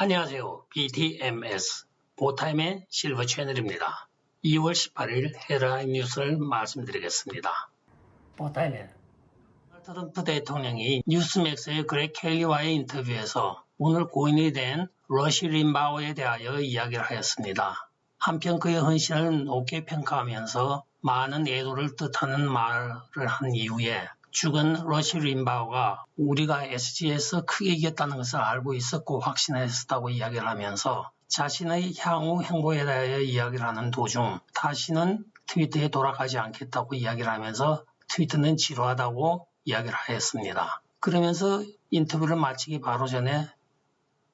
안녕하세요. BTMS 보타임의 실버 채널입니다. 2월 18일 헤드라인 뉴스를 말씀드리겠습니다. 보타임의 트럼프 대통령이 뉴스맥스의 그렉 켈리와의 인터뷰에서 오늘 고인이 된 러시 림바오에 대하여 이야기를 하였습니다. 한편 그의 헌신을 높게 평가하면서 많은 애도를 뜻하는 말을 한 이후에 죽은 러시 림바오가 우리가 SG에서 크게 이겼다는 것을 알고 있었고 확신했었다고 이야기를 하면서 자신의 향후 행보에 대하여 이야기를 하는 도중 다시는 트위터에 돌아가지 않겠다고 이야기를 하면서 트위터는 지루하다고 이야기를 하였습니다. 그러면서 인터뷰를 마치기 바로 전에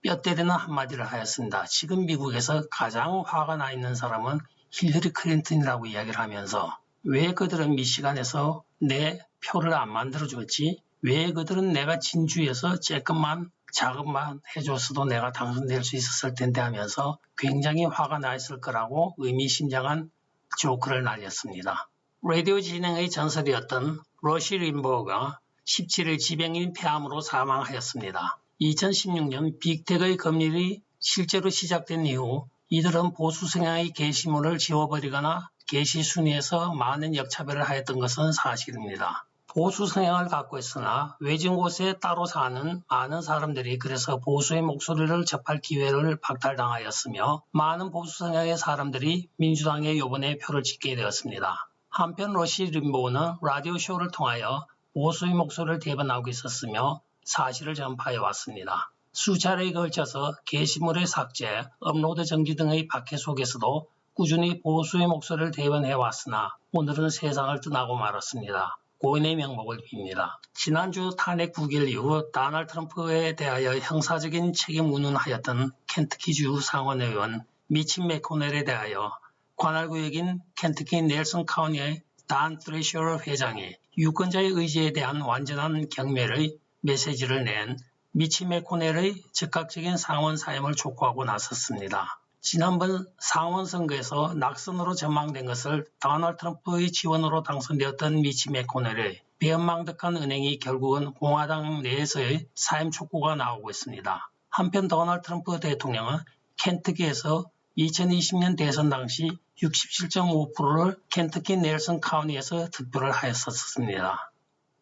뼈 때리는 한마디를 하였습니다. 지금 미국에서 가장 화가 나 있는 사람은 힐러리 클린턴이라고 이야기를 하면서 왜 그들은 미시간에서 내 표를 안 만들어줬지? 왜 그들은 내가 진주에서 조금만 자금만 해줬어도 내가 당선될 수 있었을 텐데 하면서 굉장히 화가 나 있을 거라고 의미심장한 조크를 날렸습니다. 라디오 진행의 전설이었던 러시 림버우가 17일 지병인 폐암으로 사망하였습니다. 2016년 빅텍의 검열이 실제로 시작된 이후 이들은 보수 성향의 게시물을 지워버리거나 게시 순위에서 많은 역차별을 하였던 것은 사실입니다. 보수 성향을 갖고 있으나 외진 곳에 따로 사는 많은 사람들이 그래서 보수의 목소리를 접할 기회를 박탈당하였으며 많은 보수 성향의 사람들이 민주당에 이번에 표를 찍게 되었습니다. 한편 러시 림보우는 라디오 쇼를 통하여 보수의 목소리를 대변하고 있었으며 사실을 전파해 왔습니다. 수차례에 걸쳐서 게시물의 삭제, 업로드 정지 등의 박해 속에서도 꾸준히 보수의 목소리를 대변해 왔으나 오늘은 세상을 떠나고 말았습니다. 고인의 명복을 빕니다. 지난주 탄핵 9일 이후 도널드 트럼프에 대하여 형사적인 책임 운운하였던 켄터키주 상원의원 미치 매코넬에 대하여 관할구역인 켄터키 넬슨 카운티의 단 트레셔러 회장이 유권자의 의지에 대한 완전한 경멸의 메시지를 낸 미치 매코넬의 즉각적인 상원 사임을 촉구하고 나섰습니다. 지난번 상원 선거에서 낙선으로 전망된 것을 도널드 트럼프의 지원으로 당선되었던 미치 매코넬의 배은망덕한 은행이 결국은 공화당 내에서의 사임 촉구가 나오고 있습니다. 한편 도널드 트럼프 대통령은 켄터키에서 2020년 대선 당시 67.5%를 켄터키 넬슨 카운티에서 득표를 하였었습니다.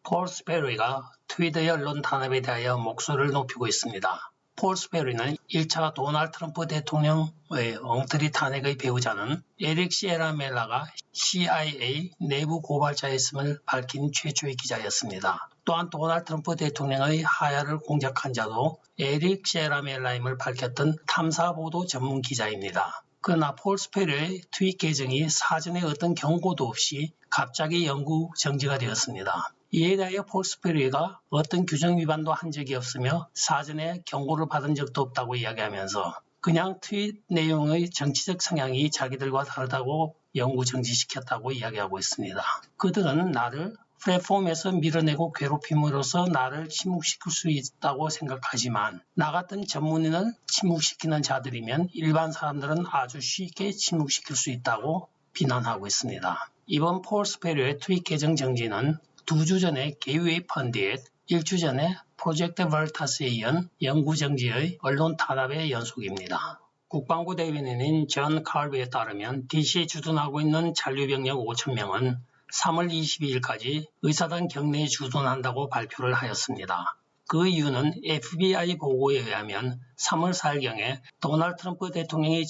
폴 스페리가 트위터의 언론 탄압에 대하여 목소리를 높이고 있습니다. 폴 스페리는 1차 도널드 트럼프 대통령의 엉터리 탄핵의 배우자는 에릭 시에라 멜라가 CIA 내부 고발자였음을 밝힌 최초의 기자였습니다. 또한 도널드 트럼프 대통령의 하야를 공작한 자도 에릭 시에라 멜라임을 밝혔던 탐사보도 전문 기자입니다. 그러나 폴 스페리의 트윗 계정이 사전에 어떤 경고도 없이 갑자기 영구 정지가 되었습니다. 이에 대하여 폴 스페리가 어떤 규정 위반도 한 적이 없으며 사전에 경고를 받은 적도 없다고 이야기하면서 그냥 트윗 내용의 정치적 성향이 자기들과 다르다고 영구 정지시켰다고 이야기하고 있습니다. 그들은 나를 플랫폼에서 밀어내고 괴롭힘으로써 나를 침묵시킬 수 있다고 생각하지만 나 같은 전문인을 침묵시키는 자들이면 일반 사람들은 아주 쉽게 침묵시킬 수 있다고 비난하고 있습니다. 이번 폴 스페리의 트윗 계정 정지는 2주 전에 게이웨이 펀디엣, 1주 전에 프로젝트 벌타스에 이은 영구 정지의 언론 탄압의 연속입니다. 국방부 대변인인 존 칼비에 따르면 DC에 주둔하고 있는 잔류병력 5,000명은 3월 22일까지 의사당 격내에 주둔한다고 발표를 하였습니다. 그 이유는 FBI 보고에 의하면 3월 4일경에 도널드 트럼프 대통령이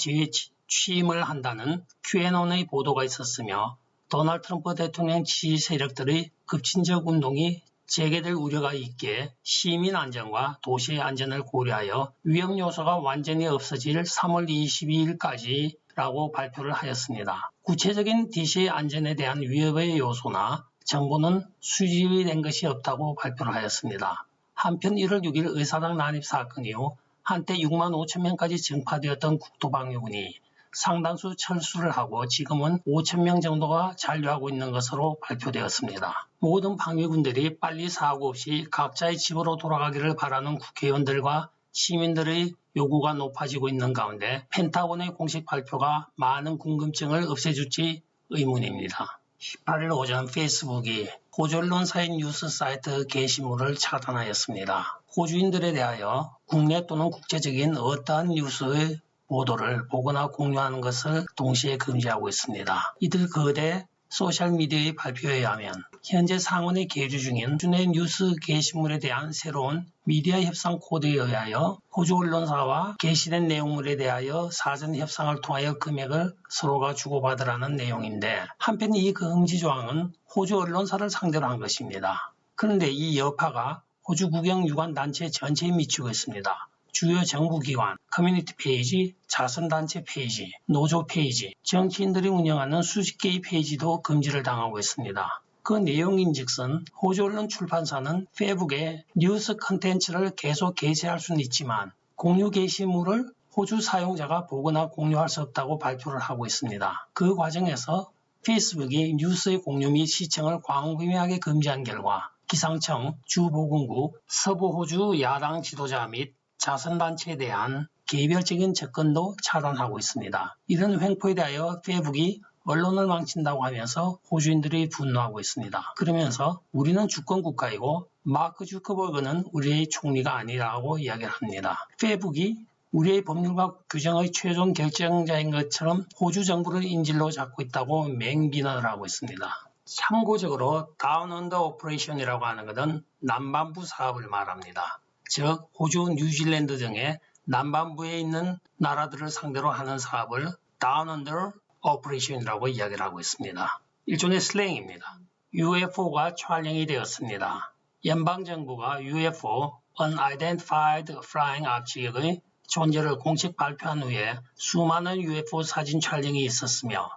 취임을 한다는 QAnon의 보도가 있었으며 도널드 트럼프 대통령 지지 세력들의 급진적 운동이 재개될 우려가 있기에 시민 안전과 도시의 안전을 고려하여 위험 요소가 완전히 없어질 3월 22일까지라고 발표를 하였습니다. 구체적인 DC의 안전에 대한 위협의 요소나 정보는 수집이 된 것이 없다고 발표를 하였습니다. 한편 1월 6일 의사당 난입 사건 이후 한때 6만 5천 명까지 증파되었던 국토방위군이 상당수 철수를 하고 지금은 5천 명 정도가 잔류하고 있는 것으로 발표되었습니다. 모든 방위군들이 빨리 사고 없이 각자의 집으로 돌아가기를 바라는 국회의원들과 시민들의 요구가 높아지고 있는 가운데 펜타곤의 공식 발표가 많은 궁금증을 없애줄지 의문입니다. 18일 오전 페이스북이 호주 언론사의 뉴스 사이트 게시물을 차단하였습니다. 호주인들에 대하여 국내 또는 국제적인 어떠한 뉴스의 보도를 보거나 공유하는 것을 동시에 금지하고 있습니다. 이들 거대 소셜미디어의 발표에 의하면 현재 상원에 계류 중인 호주내 뉴스 게시물에 대한 새로운 미디어 협상 코드에 의하여 호주 언론사와 게시된 내용물에 대하여 사전 협상을 통하여 금액을 서로가 주고받으라는 내용인데, 한편 이 금지 조항은 호주 언론사를 상대로 한 것입니다. 그런데 이 여파가 호주 국영유관단체 전체에 미치고 있습니다. 주요 정부기관, 커뮤니티 페이지, 자선단체 페이지, 노조 페이지, 정치인들이 운영하는 수십 개의 페이지도 금지를 당하고 있습니다. 그 내용인즉슨 호주 언론 출판사는 페북에 뉴스 컨텐츠를 계속 게시할 수는 있지만 공유 게시물을 호주 사용자가 보거나 공유할 수 없다고 발표를 하고 있습니다. 그 과정에서 페이스북이 뉴스의 공유 및 시청을 광범위하게 금지한 결과 기상청, 주보건국, 서부호주 야당 지도자 및 자선단체에 대한 개별적인 접근도 차단하고 있습니다. 이런 횡포에 대하여 페북이 언론을 망친다고 하면서 호주인들이 분노하고 있습니다. 그러면서 우리는 주권국가이고 마크 주커버그는 우리의 총리가 아니라고 이야기를 합니다. 페북이 우리의 법률과 규정의 최종 결정자인 것처럼 호주 정부를 인질로 잡고 있다고 맹비난을 하고 있습니다. 참고적으로 다운 언더 오퍼레이션이라고 하는 것은 남반부 사업을 말합니다. 즉 호주, 뉴질랜드 등의 남반부에 있는 나라들을 상대로 하는 사업을 다운 언더 오퍼레이션이라고 이야기를 하고 있습니다. 일종의 슬랭입니다. UFO가 촬영이 되었습니다. 연방정부가 UFO, Unidentified Flying Object의 존재를 공식 발표한 후에 수많은 UFO 사진 촬영이 있었으며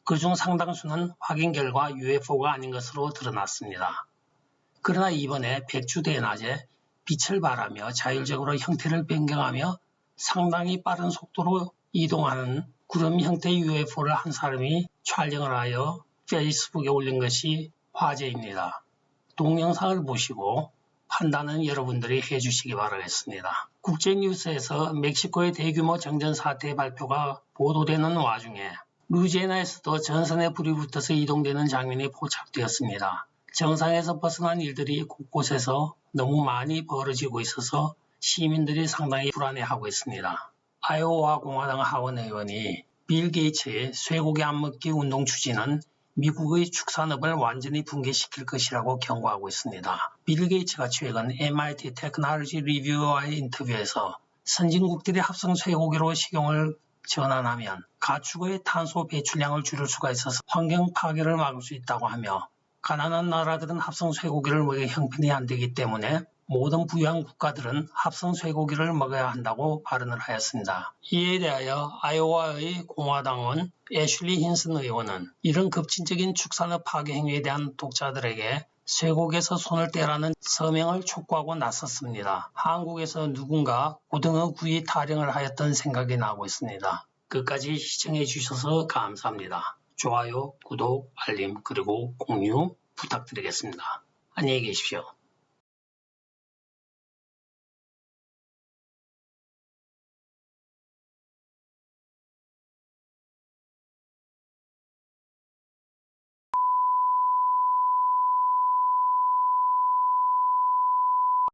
그중 상당수는 확인 결과 UFO가 아닌 것으로 드러났습니다. 그러나 이번에 백주 대낮에 빛을 발하며 자율적으로 형태를 변경하며 상당히 빠른 속도로 이동하는 구름 형태의 UFO를 한 사람이 촬영을 하여 페이스북에 올린 것이 화제입니다. 동영상을 보시고 판단은 여러분들이 해주시기 바라겠습니다. 국제뉴스에서 멕시코의 대규모 정전 사태 발표가 보도되는 와중에 루이지애나에서도 전선에 불이 붙어서 이동되는 장면이 포착되었습니다. 정상에서 벗어난 일들이 곳곳에서 너무 많이 벌어지고 있어서 시민들이 상당히 불안해하고 있습니다. 아이오와 공화당 하원 의원이 빌 게이츠의 쇠고기 안 먹기 운동 추진은 미국의 축산업을 완전히 붕괴시킬 것이라고 경고하고 있습니다. 빌 게이츠가 최근 MIT 테크놀로지 리뷰와의 인터뷰에서 선진국들이 합성 쇠고기로 식용을 전환하면 가축의 탄소 배출량을 줄일 수가 있어서 환경 파괴를 막을 수 있다고 하며, 가난한 나라들은 합성 쇠고기를 먹여 형편이 안 되기 때문에 모든 부유한 국가들은 합성 쇠고기를 먹어야 한다고 발언을 하였습니다. 이에 대하여 아이오와의 공화당원 애슐리 힌슨 의원은 이런 급진적인 축산업 파괴 행위에 대한 독자들에게 쇠고기에서 손을 떼라는 서명을 촉구하고 나섰습니다. 한국에서 누군가 고등어 구이 타령을 하였던 생각이 나고 있습니다. 끝까지 시청해 주셔서 감사합니다. 좋아요, 구독, 알림, 그리고 공유 부탁드리겠습니다. 안녕히 계십시오.